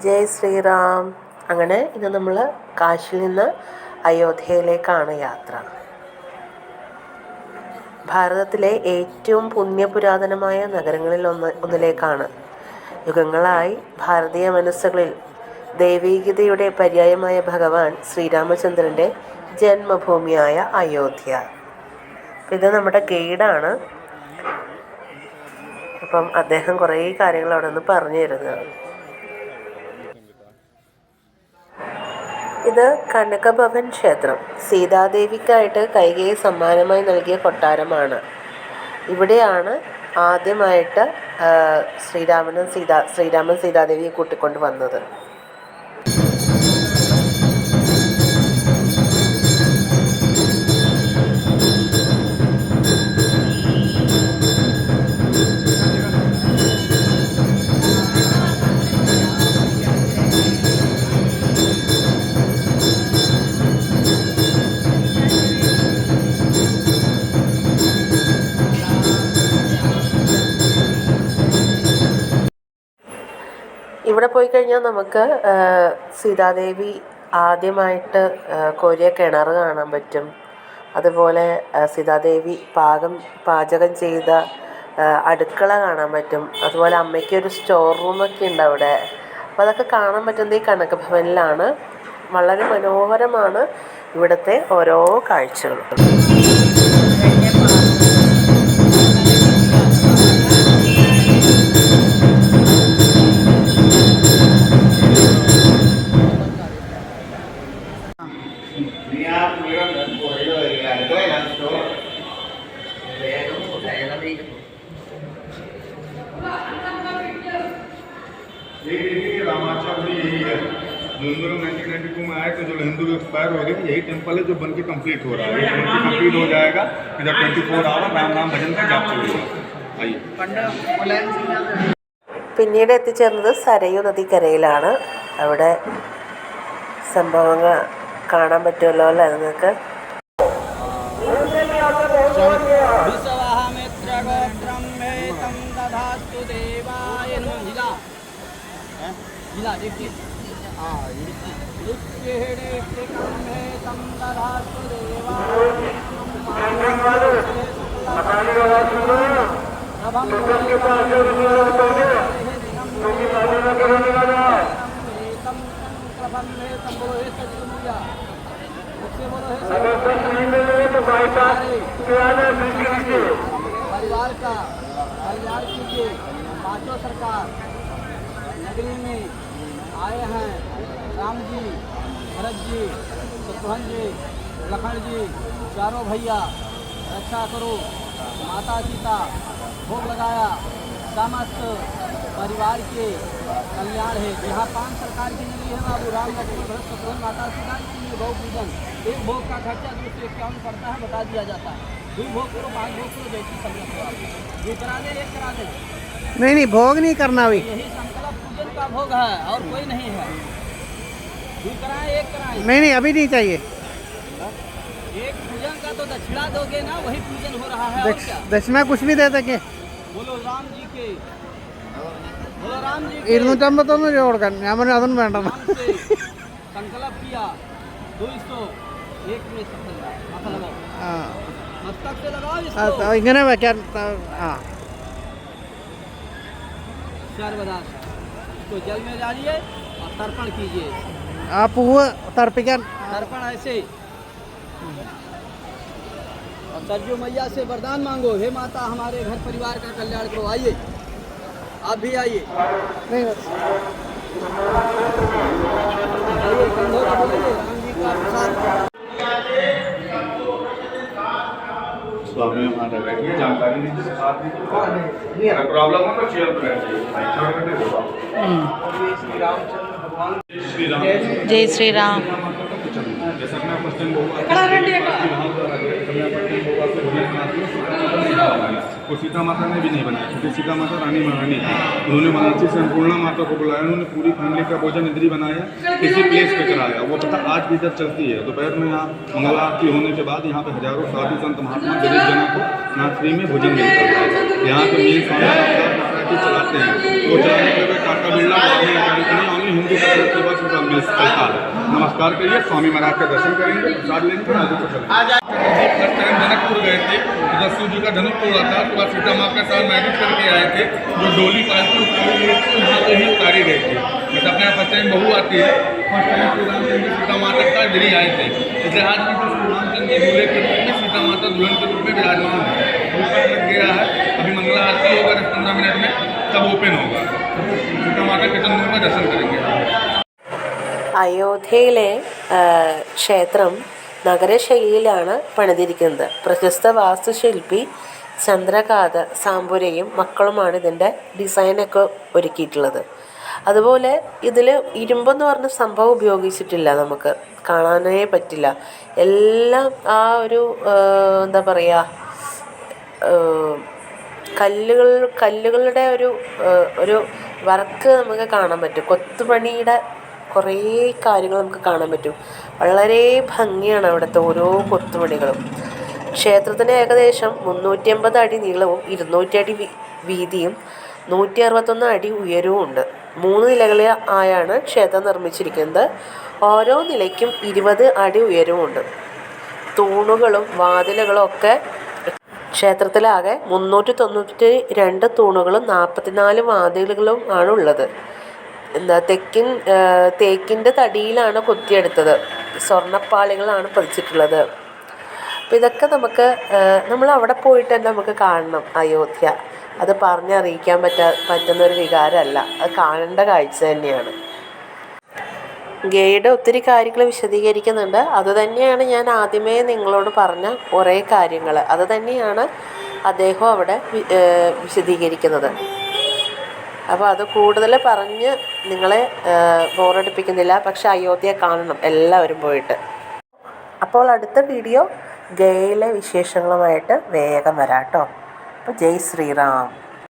ജയ് ശ്രീറാം. അങ്ങനെ ഇന്ന് നമ്മൾ കാശിയിൽ നിന്ന് അയോധ്യയിലേക്കാണ് യാത്ര. ഭാരതത്തിലെ ഏറ്റവും പുണ്യപുരാതനമായ നഗരങ്ങളിൽ ഒന്നിലേക്കാണ് യുഗങ്ങളായി ഭാരതീയ മനസ്സുകളിൽ ദൈവീകതയുടെ പര്യായമായ ഭഗവാൻ ശ്രീരാമചന്ദ്രൻ്റെ ജന്മഭൂമിയായ അയോധ്യ. ഇത് നമ്മുടെ ഗൈഡാണ്. അപ്പം അദ്ദേഹം കുറേ കാര്യങ്ങൾ അവിടെ നിന്ന് പറഞ്ഞു തരുന്നതാണ്. ഇത് കനകഭവൻ ക്ഷേത്രം. സീതാദേവിക്കായിട്ട് കൈകേയി സമ്മാനമായി നൽകിയ കൊട്ടാരമാണ്. ഇവിടെയാണ് ആദ്യമായിട്ട് ശ്രീരാമൻ സീതാദേവിയെ കൂട്ടിക്കൊണ്ട് വന്നത്. ഇവിടെ പോയി കഴിഞ്ഞാൽ നമുക്ക് സീതാദേവി ആദ്യമായിട്ട് കോരിയ കിണർ കാണാൻ പറ്റും. അതുപോലെ സീതാദേവി പാചകം ചെയ്ത അടുക്കള കാണാൻ പറ്റും. അതുപോലെ അമ്മയ്ക്കൊരു സ്റ്റോർ റൂമൊക്കെ ഉണ്ട് അവിടെ. അപ്പോൾ അതൊക്കെ കാണാൻ പറ്റുന്നത് ഈ കനകഭവനിലാണ്. വളരെ മനോഹരമാണ് ഇവിടുത്തെ ഓരോ കാഴ്ചകളും. रामाचार्य यही है जो 1992 में आए थे, जो हिंदू एक्सपायर हो गए, यही टेम्पल है जो बन के कंप्लीट हो रहा है। ये बन के कंप्लीट हो जाएगा, इधर 24 आवर राम नाम भजन का जाप चलेगा. आइए. പിന്നീട് എത്തിച്ചേർന്നത് സരയൂ നദിക്കരയിലാണ്. അവിടെ സംഭവങ്ങൾ കാണാൻ പറ്റുമല്ലോ അല്ലേ നിങ്ങൾക്ക്? परिवार का कल्याण कीजिए। पांचों सरकार नगरी में आए हैं। राम जी, भरत जी, शत्रुघ्न जी, लखन जी, चारों भैया रक्षा करो। माता सीता भोग लगाया, समस्त परिवार के कल्याण है। यहाँ 5 सरकार की नगरी है बाबू। राम लक्ष्मण भरत शत्रुघ्न माता सीता इसलिए भोग पूजन। एक भोग का खर्चा 251 पड़ता है, बता दिया जाता है। 2 भोग करो, 5 भोग करो, जैसी समझ जो करा दे एक करा दे। नहीं भोग नहीं करना भी। यही संकल्प पूजन का भोग है और कोई नहीं है। 2 कराएं, 1 कराएं। नहीं अभी नहीं चाहिए। एक पूजन का तो दक्षिणा दोगे ना, वही पूजन हो रहा है। और क्या दक्षिणा कुछ भी दे सके। बोलो राम जी के, बोलो राम जी के। 251 രൂപ കൊടുക്കാൻ ഞാൻ പറഞ്ഞു അതൊന്നും വേണ്ട. संकल्प किया 200 1 में माथा लगाओ, मस्तक से लगाओ इसको। ഇങ്ങനെ വെക്കാൻ. सर्वदा इसको जल में डालिए और तर्पण कीजिए। ആ പൂവ് തർപ്പിക്കാൻ. तर्पण ऐसे और सरजू मैया से वरदान मांगो, हे माता हमारे घर परिवार का कल्याण करो। आइए आप भी आइए। नहीं आइए कंधों का बोलिए राम जी का प्रसाद। स्वामी हमारा बैठिए, जानकारी लीजिए, साथ में प्रॉब्लम हो तो चेयर पर बैठिए। जय श्री राम। जैसा मैं फर्स्ट टाइम को सीता माता ने भी नहीं बनाया, क्योंकि सीता माता रानी महारानी थी। उन्होंने बनारसी से अन्नपूर्णा माता को बुलाया, उन्होंने पूरी फैमिली का भोजन इंद्री बनाया, किसी प्लेस पे कराया। वो पता आज भी इधर चलती है। दोपहर में यहाँ मंगला आरती होने के बाद यहाँ पे हजारों साधु संत महात्मा गरीब जनों को यहाँ फ्री में भोजन मिलता है। यहाँ पे मेन स्वामी चलाते हैं। तो चलाने के लिए टाटा बिरला इतनी हिंदी का सुबह सुबह मिस चलता है। नमस्कार करिए, स्वामी महाराज का दर्शन करेंगे, प्रसाद लेंगे, आगे को चलेंगे। फर्स्ट टाइम जनकपुर गए थे, जब शिव जी का धनुष तोड़ा था, उसके बाद सीता माँ के साथ मैरिज करके आए थे, जो डोली कालपुर वहाँ पे ही उतारी गई थी। जैसे अपने यहाँ फर्स्ट टाइम बहू आती है, फर्स्ट टाइम श्री रामचंद्र सीता माता का गिरी आए थे, इसलिए आज भी श्री रामचंद्र दूल्हे के रूप में, सीता माता दुल्हन के रूप में विराजमान है। ऊपर लग गया है, अभी मंगला आरती होगा 10-15 मिनट में, तब ओपन होगा, सीता माता के चंद्र का दर्शन करेंगे। അയോധ്യയിലെ ക്ഷേത്രം നഗരശൈലിയിലാണ് പണിതിരിക്കുന്നത്. പ്രശസ്ത വാസ്തുശില്പി ചന്ദ്രകാന്ത സാമ്പുരയും മക്കളുമാണ് ഇതിൻ്റെ ഡിസൈനൊക്കെ ഒരുക്കിയിട്ടുള്ളത്. അതുപോലെ ഇതിൽ ഇരുമ്പെന്ന് പറഞ്ഞ സംഭവം ഉപയോഗിച്ചിട്ടില്ല, നമുക്ക് കാണാനേ പറ്റില്ല. എല്ലാം ആ ഒരു എന്താ പറയുക, കല്ലുകളുടെ ഒരു വർക്ക് നമുക്ക് കാണാൻ പറ്റും. കൊത്തുപണിയുടെ കുറേ കാര്യങ്ങൾ നമുക്ക് കാണാൻ പറ്റും. വളരെ ഭംഗിയാണ് അവിടുത്തെ ഓരോ കൊത്തുപണികളും. ക്ഷേത്രത്തിന് ഏകദേശം 350 അടി നീളവും 200 അടി വീതിയും 161 അടി ഉയരവും ഉണ്ട്. 3 നിലകളിൽ ആയാണ് ക്ഷേത്രം നിർമ്മിച്ചിരിക്കുന്നത്. ഓരോ നിലയ്ക്കും 20 അടി ഉയരവുമുണ്ട്. തൂണുകളും വാതിലുകളും ഒക്കെ ക്ഷേത്രത്തിലാകെ 392 തൂണുകളും 44 വാതിലുകളും ആണ് ഉള്ളത്. തേക്കിൻ്റെ തടിയിലാണ് കൊത്തിയെടുത്തത്. സ്വർണ്ണപ്പാളികളാണ് പതിച്ചിട്ടുള്ളത്. അപ്പോൾ ഇതൊക്കെ നമ്മൾ അവിടെ പോയിട്ട് തന്നെ നമുക്ക് കാണണം അയോധ്യ. അത് പറഞ്ഞറിയിക്കാൻ പറ്റുന്നൊരു വികാരമല്ല, അത് കാണേണ്ട കാഴ്ച തന്നെയാണ്. ഗൈഡ് ഒത്തിരി കാര്യങ്ങൾ വിശദീകരിക്കുന്നുണ്ട്. അതുതന്നെയാണ് ഞാൻ ആദ്യമേ നിങ്ങളോട് പറഞ്ഞ കുറേ കാര്യങ്ങൾ, അതുതന്നെയാണ് അദ്ദേഹം അവിടെ വിശദീകരിക്കുന്നത്. അപ്പോൾ അത് കൂടുതൽ പറഞ്ഞ് നിങ്ങളെ ബോറടിപ്പിക്കുന്നില്ല. പക്ഷെ അയോധ്യ കാണണം എല്ലാവരും പോയിട്ട്. അപ്പോൾ അടുത്ത വീഡിയോ ഗയയിലെ വിശേഷങ്ങളുമായിട്ട് വേഗം വരാം കേട്ടോ. അപ്പോൾ ജയ് ശ്രീറാം.